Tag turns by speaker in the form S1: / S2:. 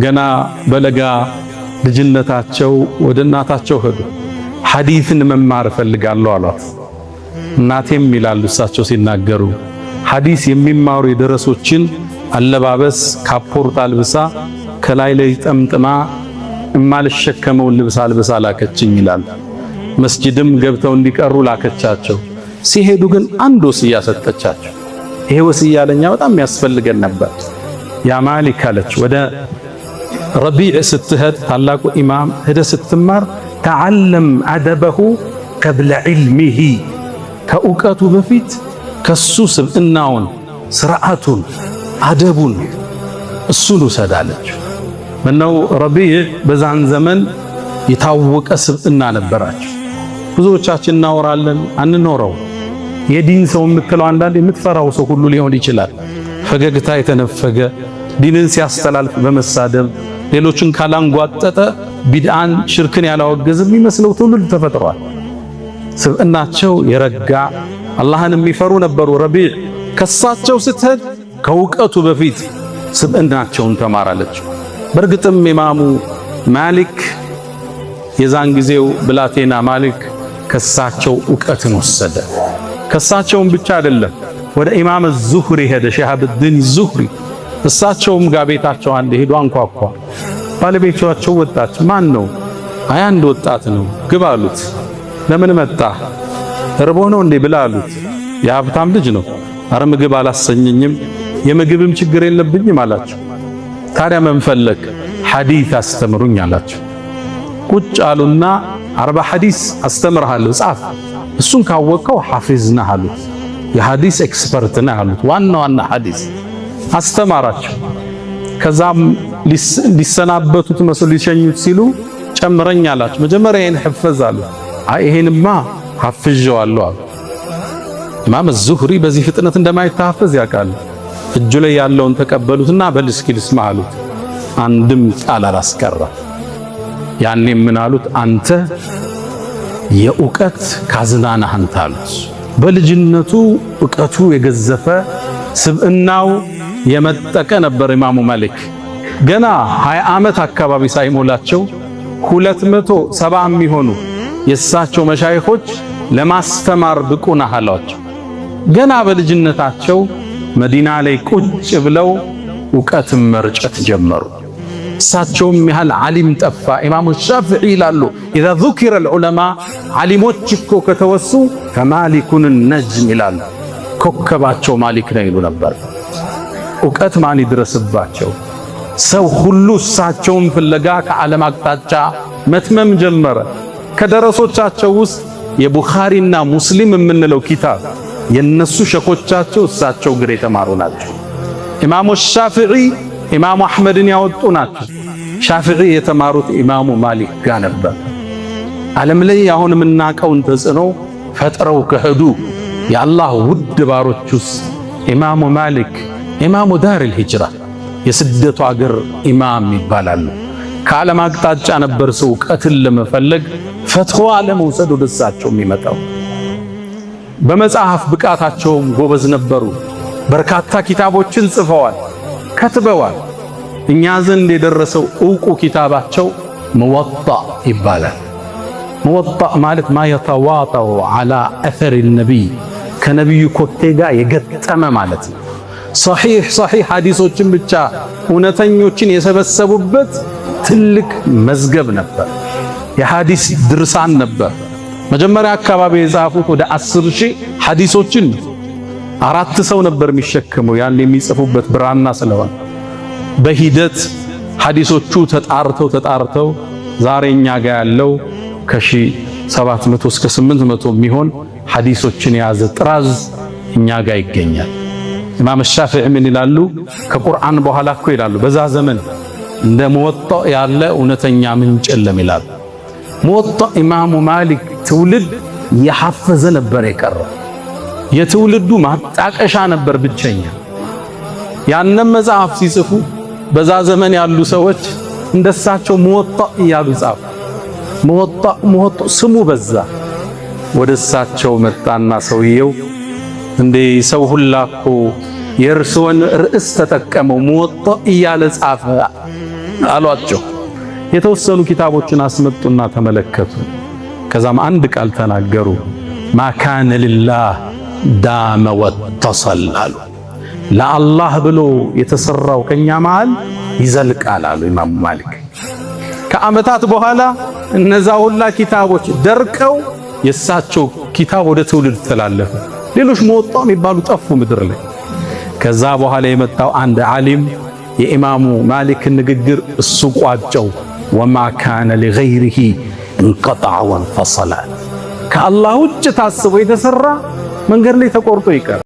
S1: ገና በለጋ ልጅነታቸው ወደ እናታቸው ሄዱ። ሐዲስን መማር እፈልጋለሁ አሏት። እናቴም ይላሉ እሳቸው ሲናገሩ ሐዲስ የሚማሩ የደረሶችን አለባበስ ካፖርት አልብሳ ከላይ ላይ ጠምጥማ እማልሸከመውን ልብስ አልብሳ ላከችኝ ይላል። መስጂድም ገብተው እንዲቀሩ ላከቻቸው። ሲሄዱ ግን አንድ ወስያ ሰጠቻቸው። ይሄ ወስያ ለኛ በጣም ያስፈልገን ነበር። ያ ማሊክ አለች ወደ ረቢዕ ስትሄድ ታላቁ ኢማም ሄደ ስትማር ተዓለም አደበሁ ቀብለ ዒልሚሂ ከእውቀቱ በፊት ከሱ ስብዕናውን ስርዓቱን አደቡን እሱን ውሰዳለች። ምነው ረቢዕ በዛን ዘመን የታወቀ ስብዕና ነበራቸው። ብዙዎቻችን እናወራለን አንኖረው። የዲን ሰው የምትለው አንዳንድ የምትፈራው ሰው ሁሉ ሊሆን ይችላል። ፈገግታ የተነፈገ ዲንን ሲያስተላልፍ በመሳደብ ሌሎችን ካላንጓጠጠ ቢድዓን ሽርክን ያላወገዘ የሚመስለው ትውልድ ተፈጥሯል። ስብዕናቸው የረጋ አላህን የሚፈሩ ነበሩ። ረቢዕ ከሳቸው ስትሄድ ከእውቀቱ በፊት ስብዕናቸውን ተማራለች። በእርግጥም ኢማሙ ማሊክ የዛን ጊዜው ብላቴና ማሊክ ከሳቸው ዕውቀትን ወሰደ። ከሳቸውም ብቻ አይደለም ወደ ኢማም ዙህሪ ሄደ። ሸሃብዲን ዙህሪ እሳቸውም ጋር ቤታቸው አንድ ሄዶ አንኳኳ። ባለቤታቸው ወጣች። ማን ነው? አይ አንድ ወጣት ነው። ግባ አሉት። ለምን መጣ? እርቦ ነው እንዴ ብላ አሉት። የሀብታም ልጅ ነው። አረ ምግብ አላሰኘኝም የምግብም ችግር የለብኝም አላቸው። ታዲያ ምን ፈለክ? ሐዲስ አስተምሩኝ አላቸው። ቁጭ አሉና 40 ሐዲስ አስተምርሃለሁ ጻፍ፣ እሱን ካወቀው ሐፊዝ ነህ አሉት። የሐዲስ ኤክስፐርት ነህ አሉት። ዋና ዋና ሐዲስ አስተማራቸው። ከዛም ሊሰናበቱት መስሎ ሊሸኙት ሲሉ ጨምረኝ አላቸው። መጀመሪያ ይሄን ሕፈዝ አሉት። አይ ይሄንማ ሐፍዤዋለሁ አሉ። ኢማም ዙህሪ በዚህ ፍጥነት እንደማይታፈዝ ያውቃሉ። እጁ ላይ ያለውን ተቀበሉትና በል እስኪ ልስማ አሉት። አንድም ቃል አላስቀረ። ያኔ ምን አሉት? አንተ የእውቀት ካዝና ነህ አንተ አሉት። በልጅነቱ ዕውቀቱ የገዘፈ ስብዕናው የመጠቀ ነበር ኢማሙ ማሊክ። ገና 20 ዓመት አካባቢ ሳይሞላቸው 270 የሚሆኑ የእሳቸው መሻይኾች ለማስተማር ብቁ ነህ አሏቸው። ገና በልጅነታቸው መዲና ላይ ቁጭ ብለው ዕውቀትን መርጨት ጀመሩ። እሳቸውም ያህል ዓሊም ጠፋ። ኢማሙ ሻፊዒ ይላሉ ኢዛ ዙኪረ ልዑለማ ዓሊሞች እኮ ከተወሱ ፈማሊኩን ነጅም ይላሉ። ኮከባቸው ማሊክ ነው ይሉ ነበር። ዕውቀት ማን ይድረስባቸው? ሰው ሁሉ እሳቸውን ፍለጋ ከዓለም አቅጣጫ መትመም ጀመረ። ከደረሶቻቸው ውስጥ የቡኻሪና ሙስሊም የምንለው ኪታብ የነሱ ሸኾቻቸው እሳቸው ግር የተማሩ ናቸው። ኢማሙ ሻፊዒ ኢማሙ አሕመድን ያወጡ ናቸው። ሻፊዒ የተማሩት ኢማሙ ማሊክ ጋር ነበር። ዓለም ላይ አሁን የምናውቀውን ተጽዕኖ ፈጥረው ከሄዱ የአላህ ውድ ባሮች ውስጥ ኢማሙ ማሊክ ኢማሙ ዳሪል ሂጅራ የስደቱ አገር ኢማም ይባላሉ። ከዓለም አቅጣጫ ነበር ሰው ዕውቀትን ለመፈለግ ፈትዋ ለመውሰድ ወደ እሳቸው የሚመጣው። በመጽሐፍ ብቃታቸውም ጎበዝ ነበሩ። በርካታ ኪታቦችን ጽፈዋል፣ ከትበዋል። እኛ ዘንድ የደረሰው ዕውቁ ኪታባቸው ሙወጣ ይባላል። ሙወጣ ማለት ማ የተዋጠው ዐላ አሰሪ ነቢይ ከነቢዩ ኮቴ ጋር የገጠመ ማለት ነው። ሰሒሕ ሐዲሶችን ብቻ እውነተኞችን የሰበሰቡበት ትልቅ መዝገብ ነበር። የሐዲስ ድርሳን ነበር። መጀመሪያ አካባቢ የጻፉት ወደ 10,000 ሐዲሶችን 4 ሰው ነበር የሚሸከመው ያን የሚጽፉበት ብራና ስለሆነ። በሂደት ሐዲሶቹ ተጣርተው ዛሬ እኛ ጋር ያለው ከ1700 እስከ 800 የሚሆን ሐዲሶችን የያዘ ጥራዝ እኛ ጋር ይገኛል። ኢማም ሻፊዒ ምን ይላሉ? ከቁርአን በኋላ እኮ ይላሉ በዛ ዘመን እንደ ሙወጣ ያለ እውነተኛ ምንጭ የለም ይላሉ። ሙወጣ ኢማሙ ማሊክ ትውልድ የሐፈዘ ነበር የቀረው። የትውልዱ ማጣቀሻ ነበር ብቸኛ። ያንን መጽሐፍ ሲጽፉ በዛ ዘመን ያሉ ሰዎች እንደሳቸው ሙወጣ እያሉ ጻፉ። ሙወጣ ስሙ በዛ። ወደ እሳቸው መጣና ሰውየው እንዴ ሰው ሁላ እኮ የእርስዎን ርዕስ ተጠቀመው ሙወጣ እያለ ጻፈ አሏቸው። የተወሰኑ ኪታቦችን አስመጡና ተመለከቱ። ከዛም አንድ ቃል ተናገሩ። ማ ካነ ሊላህ ዳመ ወተሰል አሉ። ለአላህ ብሎ የተሰራው ከኛ መሃል ይዘልቃል አሉ ኢማሙ ማሊክ። ከዓመታት በኋላ እነዛ ሁላ ኪታቦች ደርቀው የእሳቸው ኪታብ ወደ ትውልድ ተላለፈ። ሌሎች መወጣ የሚባሉ ጠፉ ምድር ላይ። ከዛ በኋላ የመጣው አንድ ዓሊም የኢማሙ ማሊክን ንግግር እሱ ቋጨው። ወማ ካነ ሊገይሪሂ እንቀጠዐ ወንፈሰለ። ከአላህ ውጭ ታስቦ የተሰራ መንገድ ላይ ተቆርጦ ይቀር።